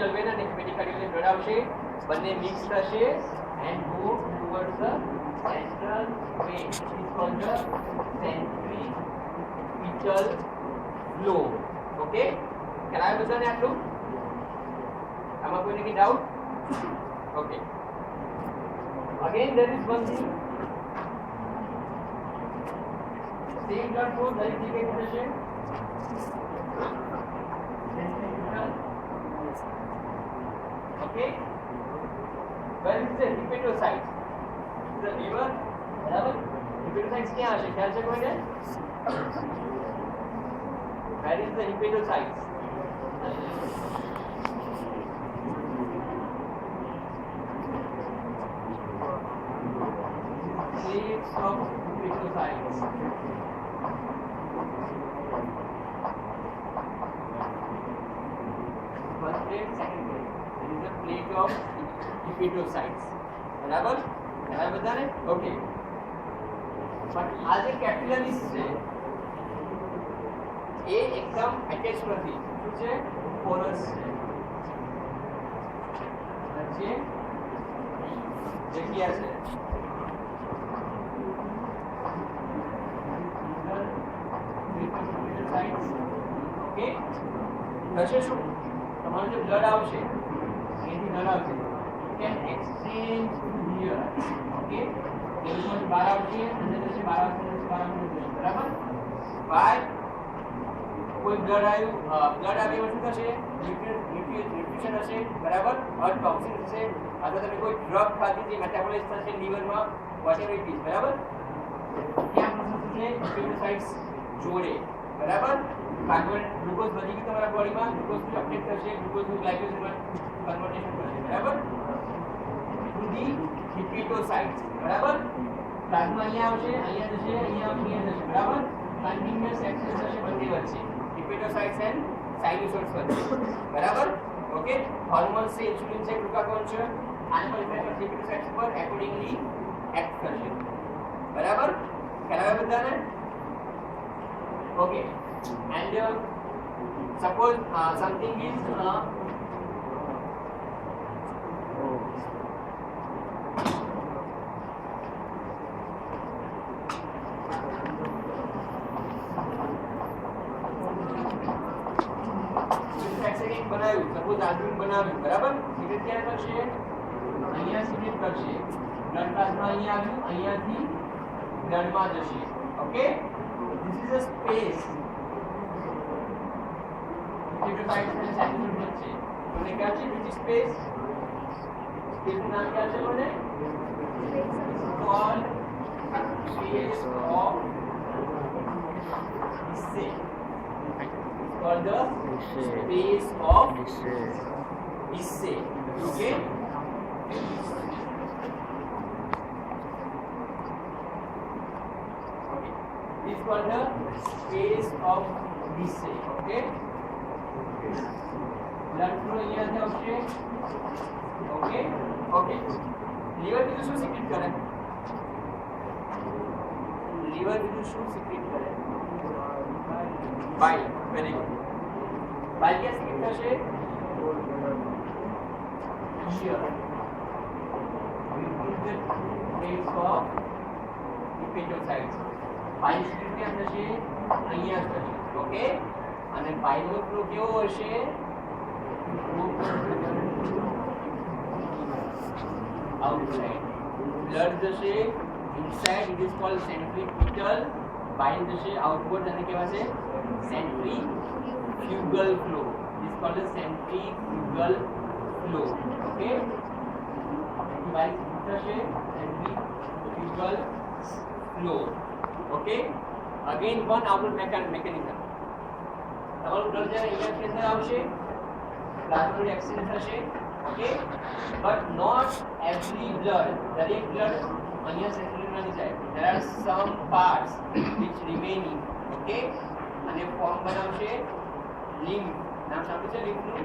Postal van અને હેપેટિક artery blood આવશે, બંને મિક્સ થશે and go towards the central vein. It is called the centripetal flow. Okay? કરાય બધાને આટલું? આમાં કોઈને કઈ doubt? Okay. Again there is one thing. Same blood flow દરેક જગ્યાએ થશે. Okay? Where is the hepatocyte? The liver, बराबर? Hepatocytes क्या है? ख्याल से कोई है? Where is the hepatocytes? Plates of hepatocytes. First plate, second plate. There is a plate of hepatocytes. બરાબર બધાને ઓકે પણ આ જે કેપિલરીઝ છે એ એકદમ એટેચ નથી, શું છે? પોરસ છે, જગ્યા છે. ઓકે થશે શું? તમારું જે બ્લડ આવશે એની બ્લડ આવશે can exchange here. Okay? There is 12 આવશે અને જશે 12 બરાબર. બાય કોઈ બ્લડ આવ્યું, બ્લડ આવ્યું શું થશે? ન્યુટ્રિશન હશે બરાબર, ઓર ટોક્સિન હશે, અથવા તમે કોઈ ડ્રગ ખાધી જે મેટાબોલાઇઝ થશે લીવરમાં, વોટેવર ઇટ ઇઝ બરાબર. ત્યાં પ્રોસેસ છે હેપેટોસાઇટ્સ જોડે બરાબર. કાર્બન ગ્લુકોઝ વધી ગયું તમારા બોડીમાં, ગ્લુકોઝ અપડેટ થશે, ગ્લુકોઝનું ગ્લાયકોજનમાં કન્વર્ટેશન થશે બરાબર. the hepatocytes બરાબર. પ્લાઝમા અહીંયા આવશે, અહીંયા જશે, અહીંયા જશે બરાબર. કન્ટિન્યુઅસ એક્સેસ થશે બંને વચ્ચે, હેપેટોસાઇટ્સ એન્ડ સાયનુસોઇડ્સ વચ્ચે બરાબર. ઓકે, હોર્મોન્સ છે, ઇન્સ્યુલિન છે, ગ્લુકાગોન છે, આને પર ઇફેક્ટ હેપેટોસાઇટ્સ પર એકોર્ડિંગલી એક્ટ કરશે બરાબર. કરાવે બધાને okay. And suppose something is બનાવ્યું, સપોઝ આલ્બુમિન બનાવ્યું બરાબર. સિક્રેટ ક્યાં કરશે? અહીંયા સિક્રેટ કરશે. બ્લડ પ્લાઝમા અહીંયા આવ્યું, અહીંયાથી બ્લડમાં જશે. Okay, this is a space hepatocytes અને સાયનુસોઇડ વચ્ચે. મને ખ્યાલ છે બીજી સ્પેસ, સ્પેસનું નામ ખ્યાલ છે મને? Called space of Disse. called the space of Isse. Okay? This is called the space of Isse. Okay? Blood flow here is okay. Okay? Okay. Liver બીજું શું સિક્રેટ કરે? Liver બીજું શું સિક્રેટ કરે? Bile. Very good. Bile क्या secrete करશે? Here. We put the place of hepatocytes. Bile secret क्या થશે? અહીંયા થશે. ઓકે? અને bile નો ફ્લો કેવો હશે? Outside. Blood જશે inside. It is called centripetal. Bile જશે outward અને કેવા છે? Centrifugal flow. This is called a centrifugal flow. Okay? Bile થશે centrifugal flow. Okay? Again one outward mechanism. તમારું બ્લડ જ્યારે અહીંયા અંદર આવશે, પ્લાઝ્મા એક્સચેન્જ થશે. Okay, but not every blood, દરેક બ્લડ અહીંયા સેન્ટ્રલમાં નહીં જાય. there are some parts which remaining. Okay, અને ફોર્મ બનાવશે lymph. નામ સાંભળ્યું છે lymph નું?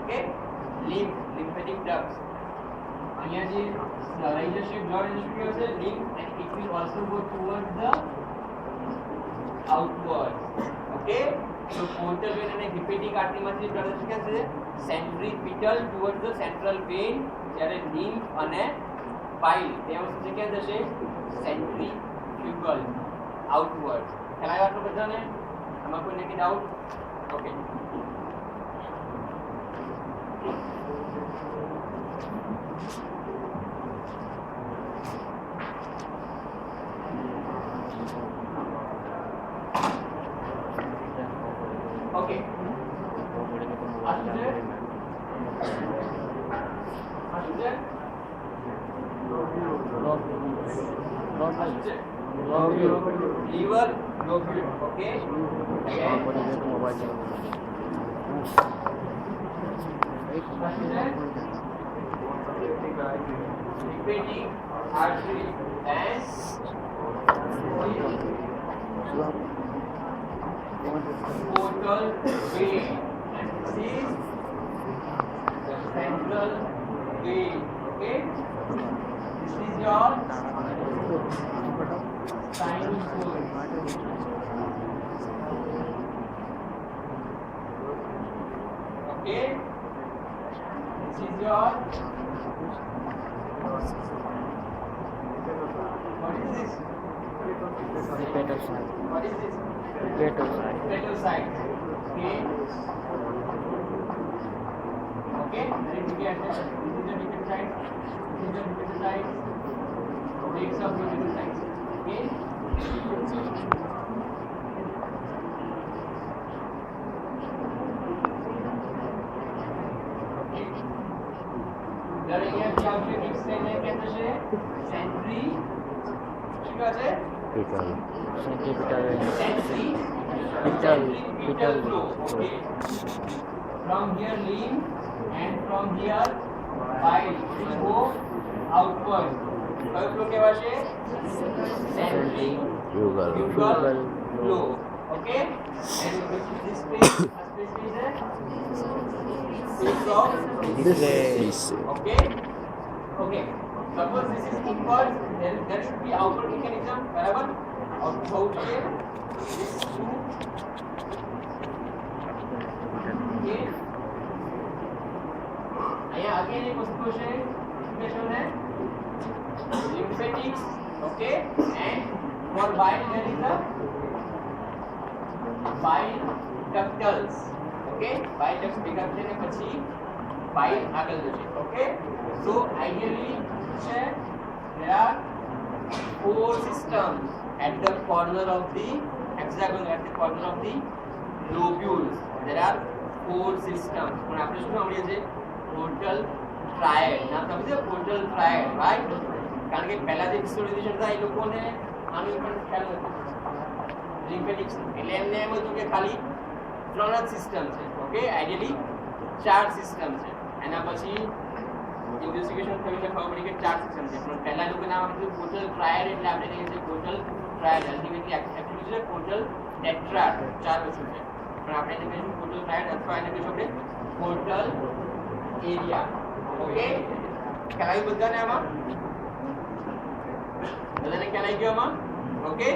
Okay, lymphatic ducts. અહીંયા જે રહી જશે બ્લડ શું હશે? lymph, and it will also go towards the outwards. Okay, તો પોર્ટલ વેન અને હિપેટિક આર્ટરીમાંથી પ્રદર્શન કે છે સેન્ટ્રીપિટલ ટુવર્ડ ધ સેન્ટ્રલ વેન, જ્યારે લિમ્ફ અને પાઇલ તેમાં શું કે જશે સેન્ટ્રીફ્યુગલ આઉટવર્ડ. ખ્યાલ આવ્યો આટલું બધાને? આમાં કોઈ નથી ડાઉટ? ઓકે. ઓકે આ શું છે? liver lobule. Okay. Hepatic artery and portal vein. This is the central vein. Okay. This is your spinal cord. Okay. This is your what is this? Hepatocyte. What is this? Hepatocyte. Hepatocyte. Okay. Okay. Very good attention. This is the hepatocyte. This is the hepatocyte. Legs of the hepatocyte. Okay. દર અહીંયાથી આવશે mix થઈને કે થશે sanitary શું કહે છે Centripetal. centripetal flow. Okay. From here lymph and from here bile will go outward. કયો ફ્લો કહેવાશે? centrifugal flow. Okay. And this space is a space of This okay. Okay. Suppose this is inward, then there should be outward mechanism. बराबर? और throat से this two. Okay. અહીંયા again એક વસ્તુ છે શું છે lymphatics. Okay. And for bile there is the bile ductals. Okay. Bile ducts ભેગા થઈને પછી bile આગળ જશે. Okay. So ideally there are four systems at the corner of the hexagon, at the corner of the lobules. There are four systems. પણ આપણે શું સાંભળીએ છીએ portal triad. નામ સાંભળ્યું છે portal triad, right? કારણ કે પહેલા જે વિઝ્યુઅલાઇઝેશન હતા એ લોકોને આનું પણ ખ્યાલ નથી લિમ્ફેટિક્સ, એટલે એમને એમ હતું કે ખાલી 3 જ સિસ્ટમ છે. ઓકે. આઈડિયલી 4 સિસ્ટમ છે. એના પછી ઇન્વેસ્ટિગેશન થઈને ખબર પડી કે 4 સિસ્ટમ છે, પણ પહેલા લોકો નામ આપ્યું પોર્ટલ ટ્રાયડ, એટલે આપણે કહીએ છીએ પોર્ટલ ટ્રાયડ. અલ્ટિમેટલી એક્ચ્યુઅલી છે પોર્ટલ ટેટ્રાડ. 4 વસ્તુ છે, પણ આપણે એને કહીશું પોર્ટલ ટ્રાયડ અથવા એને કહીશું આપણે પોર્ટલ એરિયા. ઓકે. ખ્યાલ આવી બધાને આમાં? બધાને ખ્યાલ આવી ગયો આમાં? ઓકે.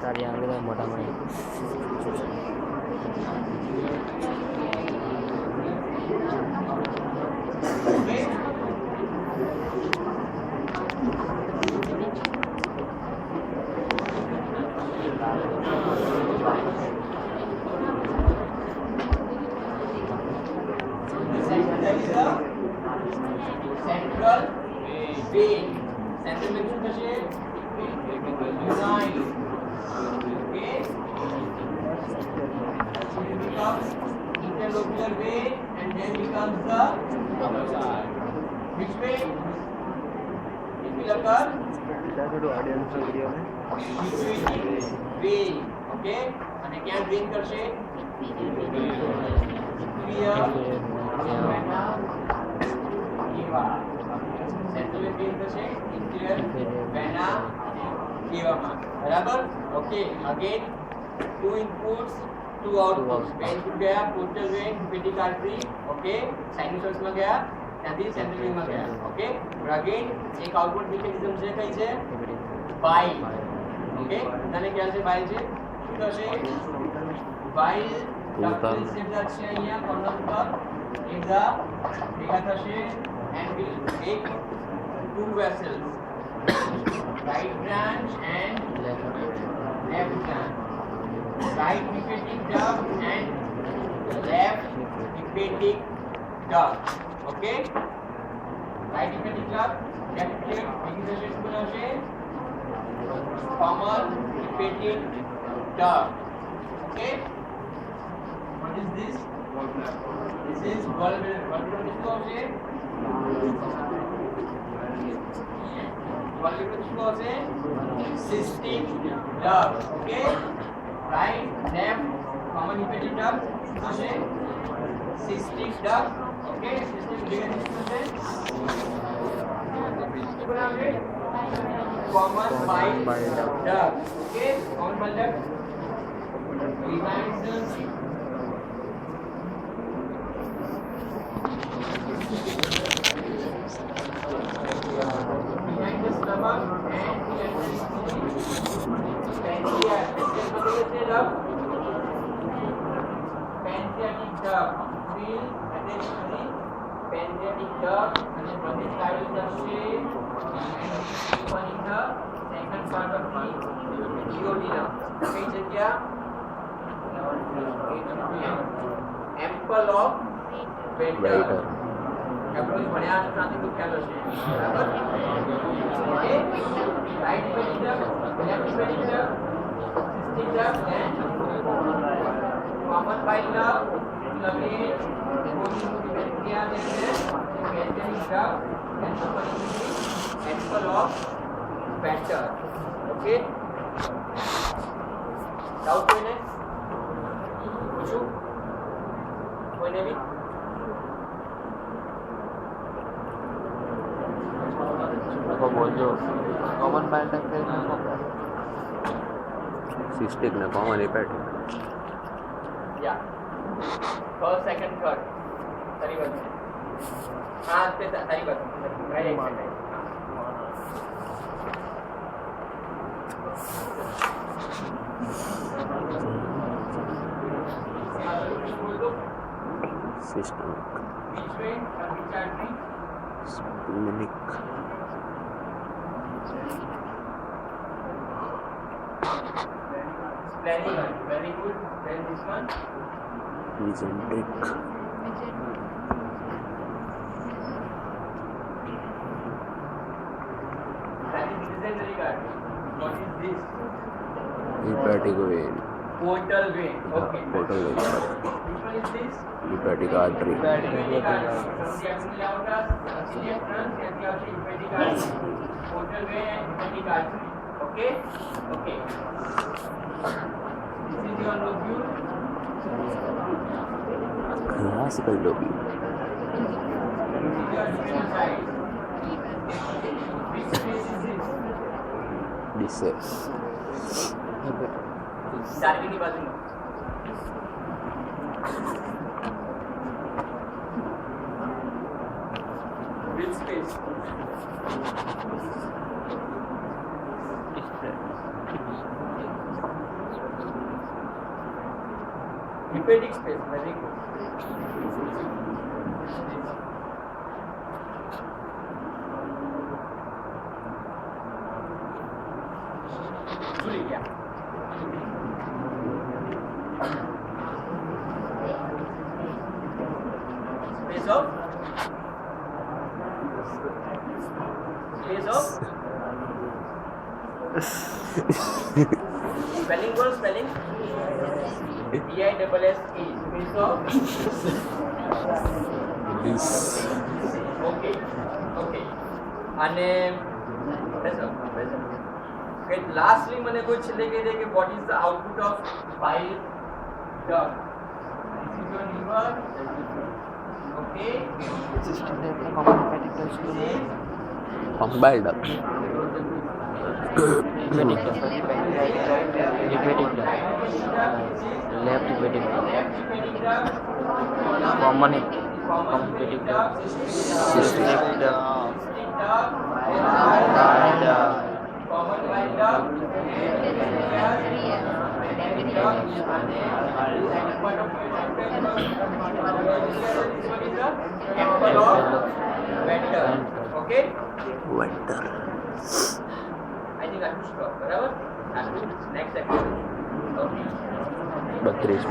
તારી આંગળી મોઢામાં central vein. Central vein શું થશે? Unite. Okay. It becomes interlocular vein and then becomes the which vein? It will occur between vein. Okay. અને ક્યાં vein કરશે? Inferior vena cava central vein થશે ઇન્ફિરિયર વેના કેવામાં બરાબર okay again two inputs two outputs vein to ગયા portal vein hepatic artery okay sinusoids માં ગયા ત્યાંથી સેન્ટ્રલ વેન માં ગયા ઓકે અગેન એક આઉટપુટ મિકેનિઝમ છે કઈ છે બાઇલ ઓકે તને ખ્યાલ છે બાઇલ છે શું થશે બાઇલ ડક્ટલ સેપ્ટા છે અહીંયા કોર્નર પર એકદા ભેગા થશે and will make two vessels right branch and left branch right hepatic duct and left hepatic duct okay right hepatic duct left plate બીજી થશે શું બનાવશે common hepatic duct okay what is this is gallbladder શું આવશે gallbladder શું આવશે cystic duct okay right left common hepatic duct શું થશે cystic duct okay cystic duct શું થશે common bile duct okay common bile duct behind the stomach and pancreatic duct will attach to the pancreatic duct and the thyroid thashche and in the second part of the duodenum kei jagya ample of Vater આપણે ભણ્યા નથી તો ખ્યાલ હશે બરાબર okay right hepatic duct left hepatic duct cystic duct and common bile duct luggage pancreas and pancreatic duct and ample of Vater okay doubt કોઈને પૂછું કોઈને બી બોલજો કોમન બાઇલ ડક્ટ સિસ્ટિક ને common હિપેટિક Yeah. First, second, third. તારી વાત છે. હા તે તારી વાત. Right right. Systemic Which way? Which artery? સ્પ્લેનિક Splenic. Very good. Then this one. mesenteric That is mesenteric artery. What is this? hepatic vein Portal vein. Okay. portal vein Which one is this? hepatic artery Hepatic artery. From the axillary aorta, celiac trunk, and the hepatic artery. Portal vein and hepatic artery. Okay? Okay. This is your lobule. classical lobule This is your sphenocyte. Which space is this? disses Darwini bajuno. Which space? Hepatic space. Very good. Chuli gaya. Space of spelling word spelling DISSE space of this okay અને okay lastly મને કોઈ છેલ્લે કહી દે કે what is the output of bile duct? This is your liver, Okay. common medical student. Combined duck. Aquatic duck. Aquatic duck. Left aquatic duck. Common aquatic duck. Cystic duck. Blind duck. Common blind duck. Okay. Winter. I think I should stop. Barabar? Next activity. Okay. But 3 is